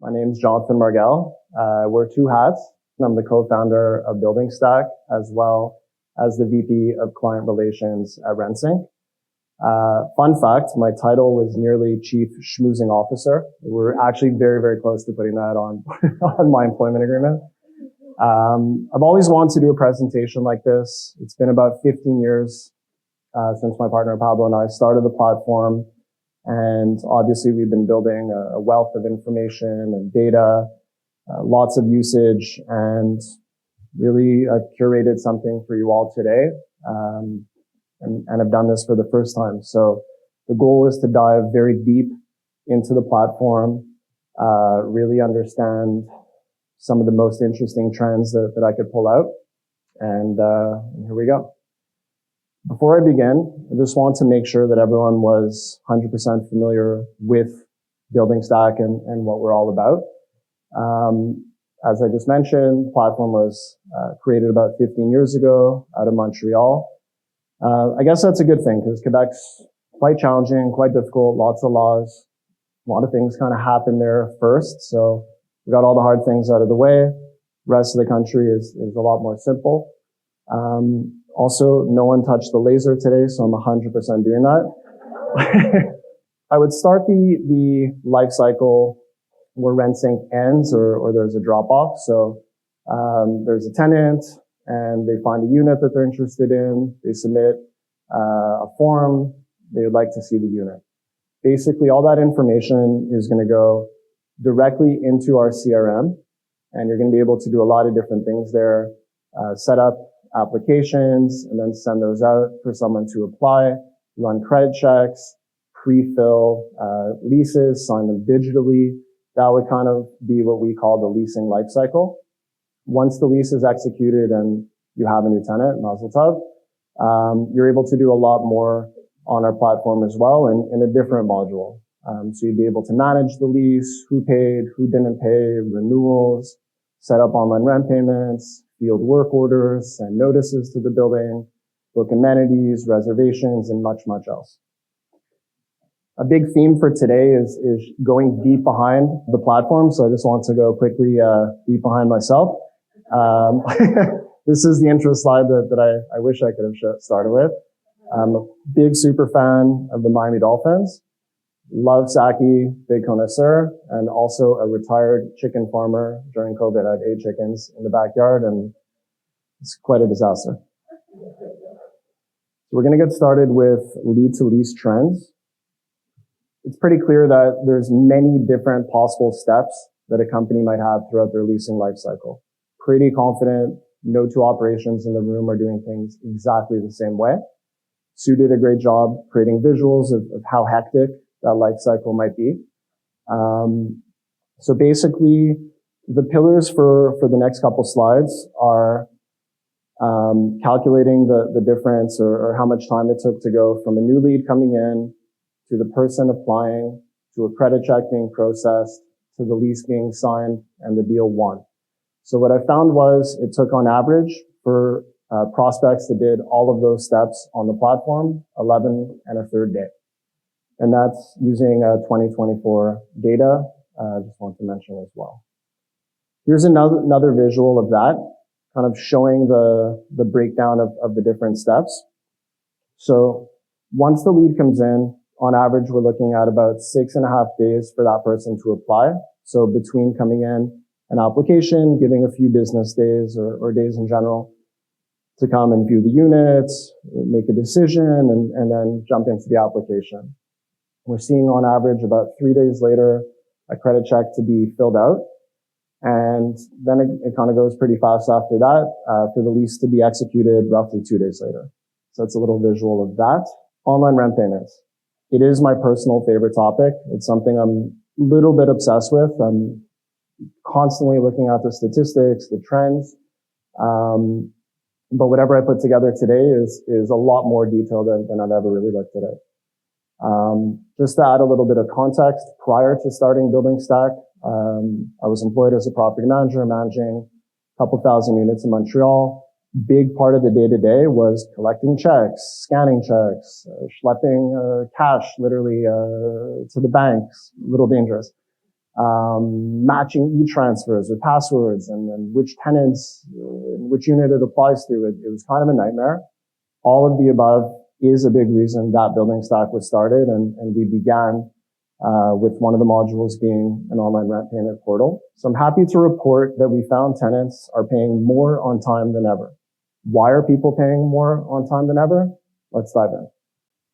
My name is Jonathan Margel. I wear two hats. I'm the co-founder of Building Stack, as well as the VP of Client Relations at Rentsync. Fun fact, my title was nearly Chief Schmoozing Officer. We're actually very, very close to putting that on, on my employment agreement. I've always wanted to do a presentation like this. It's been about 15 years since my partner Pablo and I started the platform. And obviously we've been building a wealth of information and data, lots of usage, and really I've curated something for you all today. And I've done this for the first time. So the goal is to dive very deep into the platform, really understand some of the most interesting trends that I could pull out. And here we go. Before I begin, I just want to make sure that everyone was 100% familiar with Building Stack and what we're all about. As I just mentioned, the platform was created about 15 years ago out of Montreal. I guess that's a good thing because Quebec's quite challenging, quite difficult, lots of laws. A lot of things kind of happen there first. So we got all the hard things out of the way. The rest of the country is a lot more simple. Also, no one touched the laser today, so I'm 100% doing that. I would start the life cycle where Rentsync ends or there's a drop off. So there's a tenant and they find a unit that they're interested in. They submit a form. They would like to see the unit. Basically, all that information is going to go directly into our CRM, and you're going to be able to do a lot of different things there. Set up applications and then send those out for someone to apply, run credit checks, pre-fill leases, sign them digitally. That would kind of be what we call the leasing life cycle. Once the lease is executed and you have a new tenant, Mazel Tov, you're able to do a lot more on our platform as well in a different module. So you'd be able to manage the lease, who paid, who didn't pay, renewals, set up online rent payments, field work orders, send notices to the building, book amenities, reservations, and much, much else. A big theme for today is going deep behind the platform. So I just want to go quickly deep behind myself. This is the intro slide that I wish I could have started with. I'm a big super fan of the Miami Dolphins. Love Saki, big connoisseur, and also a retired chicken farmer. During COVID, I had 8 chickens in the backyard, and it's quite a disaster. So we're going to get started with lead to lease trends. It's pretty clear that there's many different possible steps that a company might have throughout their leasing life cycle. Pretty confident no two operations in the room are doing things exactly the same way. Sue did a great job creating visuals of how hectic that life cycle might be. So basically, the pillars for the next couple slides are calculating the difference or how much time it took to go from a new lead coming in to the person applying to a credit check being processed to the lease being signed and the deal won. So what I found was it took on average for prospects that did all of those steps on the platform 11 and a third day. And that's using 2024 data. I just want to mention as well. Here's another visual of that, kind of showing the breakdown of the different steps. So once the lead comes in, on average, we're looking at about 6.5 days for that person to apply. So between coming in an application, giving a few business days or days in general to come and view the units, make a decision, and then jump into the application. We're seeing on average about 3 days later a credit check to be filled out. And then it kind of goes pretty fast after that for the lease to be executed roughly 2 days later. So that's a little visual of that. Online rent payments. It is my personal favorite topic. It's something I'm a little bit obsessed with. I'm constantly looking at the statistics, the trends. But whatever I put together today is a lot more detailed than I've ever really looked at it. Just to add a little bit of context, prior to starting Building Stack, I was employed as a property manager, managing a couple thousand units in Montreal. Big part of the day-to-day was collecting checks, scanning checks, schlepping cash literally to the banks. A little dangerous. matching e-transfers or passwords, and then which tenants, which unit it applies to. It was kind of a nightmare. All of the above is a big reason that building stack was started, and we began with one of the modules being an online rent payment portal. So I'm happy to report that we found tenants are paying more on time than ever. Why are people paying more on time than ever? Let's dive in.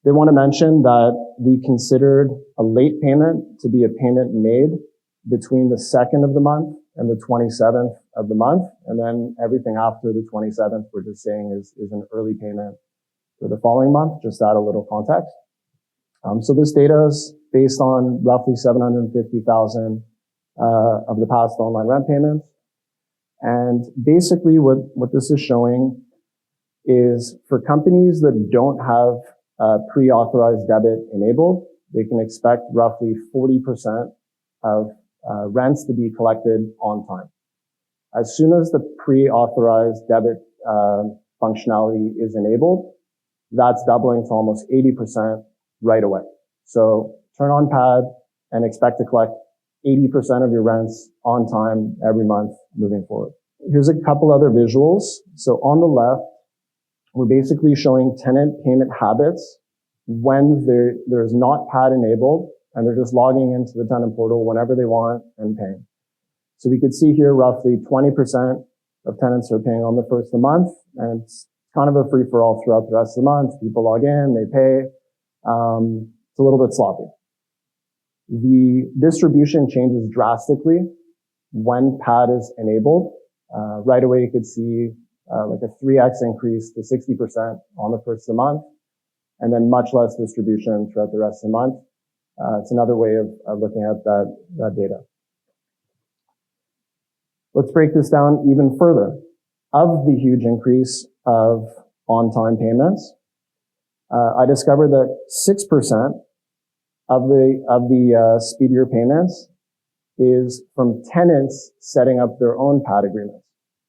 They want to mention that we considered a late payment to be a payment made between the 2nd of the month and the 27th of the month. And then everything after the 27th, we're just saying is an early payment for the following month, just to add a little context. So this data is based on roughly 750,000 of the past online rent payments. And basically what this is showing is for companies that don't have pre-authorized debit enabled, they can expect roughly 40% of rents to be collected on time. As soon as the pre-authorized debit functionality is enabled, that's doubling to almost 80% right away. So turn on PAD and expect to collect 80% of your rents on time every month moving forward. Here's a couple other visuals. So on the left, we're basically showing tenant payment habits when there's not PAD enabled and they're just logging into the tenant portal whenever they want and paying. So we could see here roughly 20% of tenants are paying on the first of the month, and it's kind of a free-for-all throughout the rest of the month. People log in, they pay. It's a little bit sloppy. The distribution changes drastically when PAD is enabled. Right away, you could see like a 3x increase to 60% on the first of the month, and then much less distribution throughout the rest of the month. It's another way of looking at that data. Let's break this down even further. Of the huge increase of on-time payments, I discovered that 6% of the speedier payments is from tenants setting up their own PAD agreements.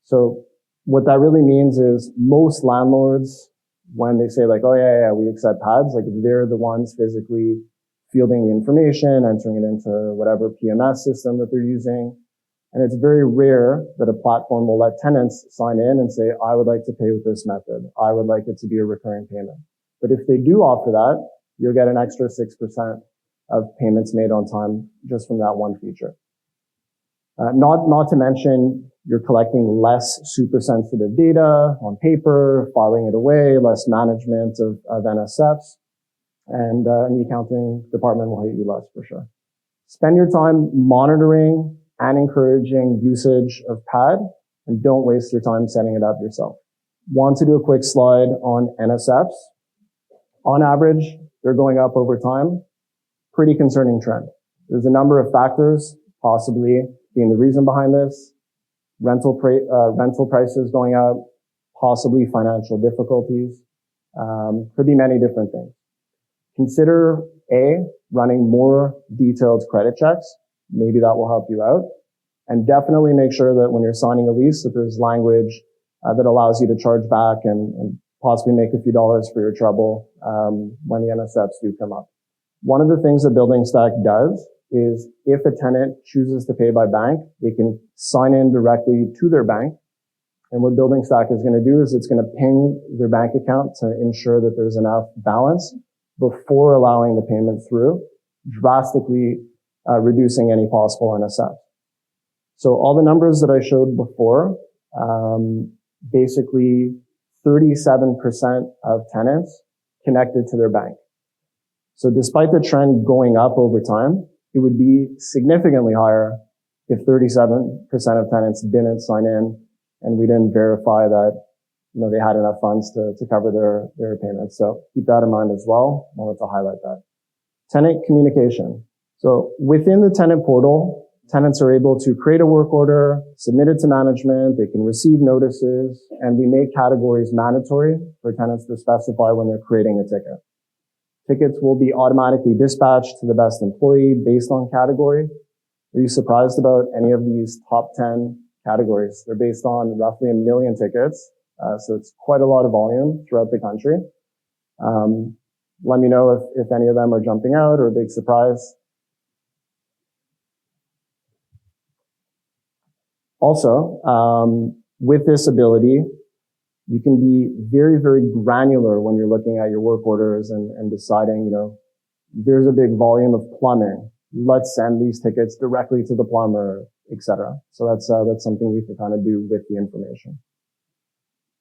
So what that really means is most landlords, when they say like, oh yeah, we accept PADs, like they're the ones physically fielding the information, entering it into whatever PMS system that they're using. And it's very rare that a platform will let tenants sign in and say, I would like to pay with this method. I would like it to be a recurring payment. But if they do offer that, you'll get an extra 6% of payments made on time just from that one feature. Not to mention, you're collecting less super sensitive data on paper, filing it away, less management of NSFs, and the accounting department will hate you less for sure. Spend your time monitoring and encouraging usage of PAD, and don't waste your time setting it up yourself. Want to do a quick slide on NSFs. On average, they're going up over time. Pretty concerning trend. There's a number of factors possibly being the reason behind this. Rental prices going up, possibly financial difficulties. Could be many different things. Consider running more detailed credit checks. Maybe that will help you out. And definitely make sure that when you're signing a lease that there's language that allows you to charge back and possibly make a few dollars for your trouble when the NSFs do come up. One of the things that Building Stack does is if a tenant chooses to pay by bank, they can sign in directly to their bank. And what Building Stack is going to do is it's going to ping their bank account to ensure that there's enough balance before allowing the payment through, drastically reducing any possible NSF. So all the numbers that I showed before, basically 37% of tenants connected to their bank. So despite the trend going up over time, it would be significantly higher if 37% of tenants didn't sign in and we didn't verify that, they had enough funds to cover their payments. So keep that in mind as well. I wanted to highlight that. Tenant communication. So within the tenant portal, tenants are able to create a work order, submit it to management, they can receive notices, and we make categories mandatory for tenants to specify when they're creating a ticket. Tickets will be automatically dispatched to the best employee based on category. Are you surprised about any of these top 10 categories? They're based on roughly 1 million tickets. So it's quite a lot of volume throughout the country. Let me know if any of them are jumping out or a big surprise. Also, with this ability, you can be very, very granular when you're looking at your work orders and deciding, there's a big volume of plumbing. Let's send these tickets directly to the plumber, etc. So that's something you can kind of do with the information.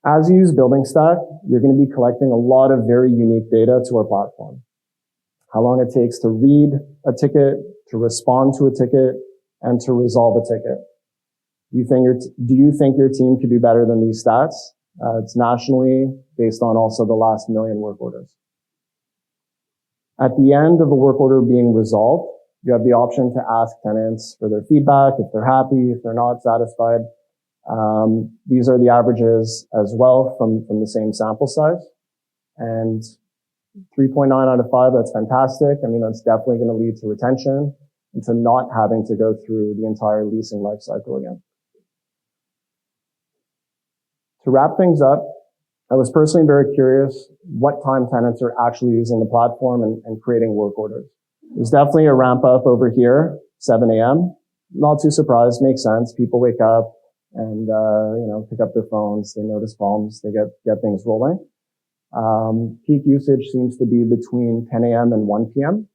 As you use Building Stack, you're going to be collecting a lot of very unique data to our platform. How long it takes to read a ticket, to respond to a ticket, and to resolve a ticket. Do you think your team could do better than these stats? It's nationally based on also the last million work orders. At the end of a work order being resolved, you have the option to ask tenants for their feedback, if they're happy, if they're not satisfied. These are the averages as well from the same sample size. And 3.9 out of 5, that's fantastic. I mean, that's definitely going to lead to retention and to not having to go through the entire leasing life cycle again. To wrap things up, I was personally very curious what time tenants are actually using the platform and creating work orders. There's definitely a ramp up over here, 7 a.m. Not too surprised, makes sense. People wake up and, pick up their phones, they notice problems, they get things rolling. Peak usage seems to be between 10 a.m. and 1 p.m.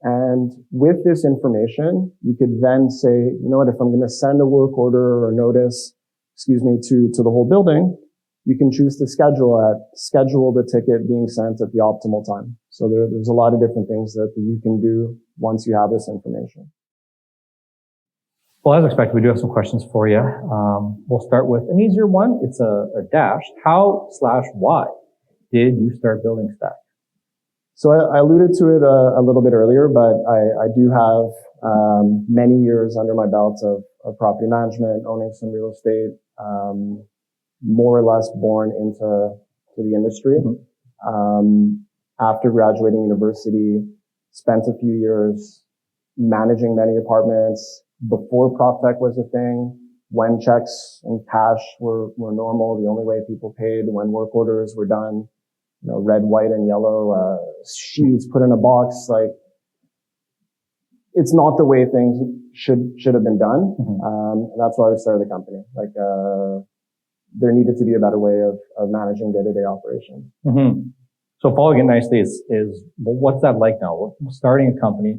And with this information, you could then say, if I'm going to send a work order or notice, to the whole building, you can choose to schedule the ticket being sent at the optimal time. So there's a lot of different things that you can do once you have this information. Well, as expected, we do have some questions for you. We'll start with an easier one. It's a dash. How/why did you start Building Stack? So I alluded to it a little bit earlier, but I do have many years under my belt of property management, owning some real estate, more or less born into the industry. Mm-hmm. After graduating university, spent a few years managing many apartments before PropTech was a thing, when checks and cash were normal, the only way people paid, when work orders were done, red, white, and yellow, sheets put in a box, it's not the way things should have been done. Mm-hmm. And that's why we started the company. There needed to be a better way of managing day-to-day operations. Mm-hmm. So following it nicely is what's that like now? Starting a company,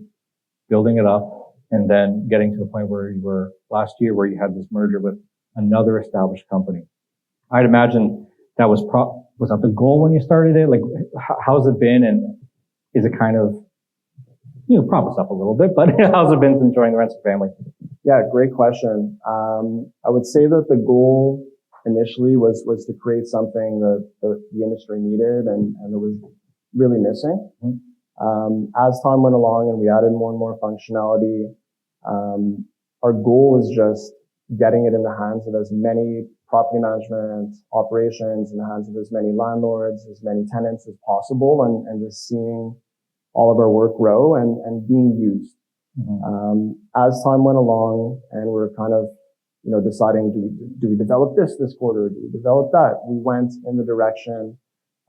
building it up, and then getting to the point where you were last year, where you had this merger with another established company. I'd imagine that was that the goal when you started it? How's it been, and is it kind of, prop us up a little bit, but how's it been since joining the Rentsync family? Yeah, great question. I would say that the goal initially was to create something that the industry needed and that was really missing. Mm-hmm. As time went along and we added more and more functionality, our goal was just getting it in the hands of as many property management operations, in the hands of as many landlords, as many tenants as possible, and just seeing all of our work grow and being used. Mm-hmm. As time went along and we're kind of, deciding, do we develop this quarter? Do we develop that? We went in the direction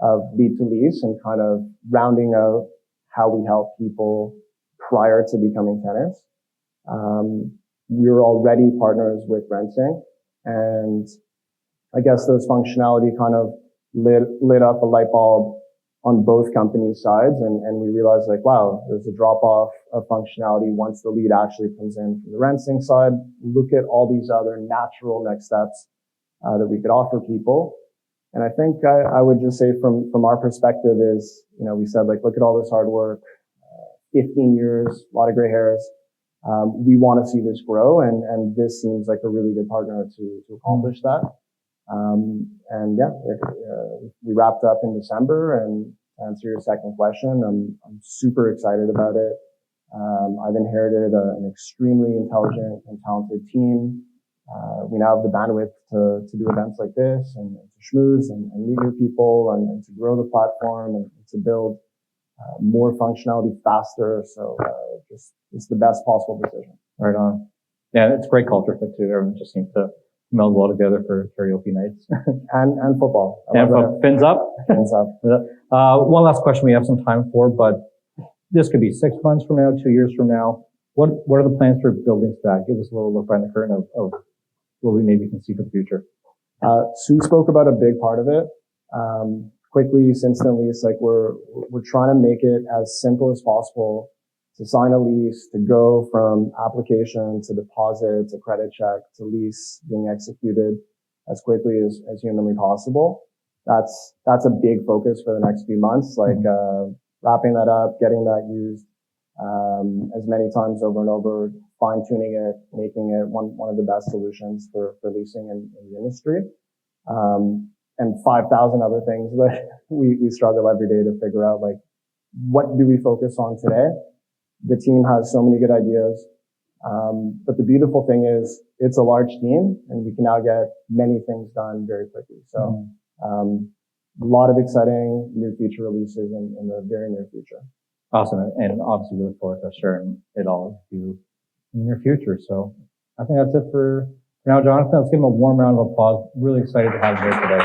of lead to lease and kind of rounding out how we help people prior to becoming tenants. We were already partners with Rentsync, and I guess those functionality kind of lit up a light bulb on both companies' sides, and we realized wow, there's a drop off of functionality once the lead actually comes in from the Rentsync side. Look at all these other natural next steps that we could offer people. And I think I would just say from our perspective is, we said look at all this hard work, 15 years, a lot of gray hairs. We want to see this grow, and this seems like a really good partner to accomplish that. We wrapped up in December, and to answer your second question, I'm super excited about it. I've inherited an extremely intelligent and talented team. We now have the bandwidth to do events like this and to schmooze and meet new people and to grow the platform and to build more functionality faster. So it's the best possible decision. Right on. Yeah, it's a great culture fit too. Everyone just seems to meld well together for karaoke nights. and football. Fins up? Fins up. One last question we have some time for, but this could be 6 months from now, 2 years from now. What are the plans for Building Stack? Give us a little look behind the curtain of what we maybe can see for the future? Sue spoke about a big part of it. Quick lease, instant lease, like we're trying to make it as simple as possible to sign a lease, to go from application to deposit to credit check to lease being executed as quickly as humanly possible. That's a big focus for the next few months, like, wrapping that up, getting that used, as many times over and over, fine tuning it, making it one of the best solutions for leasing in the industry. And 5,000 other things that we struggle every day to figure out, like, what do we focus on today? The team has so many good ideas. But the beautiful thing is it's a large team and we can now get many things done very quickly. So, a lot of exciting new feature releases in the very near future. Awesome. And obviously we look forward to sharing it all with you in your future. So I think that's it for now, Jonathan. Let's give him a warm round of applause. Really excited to have you here today.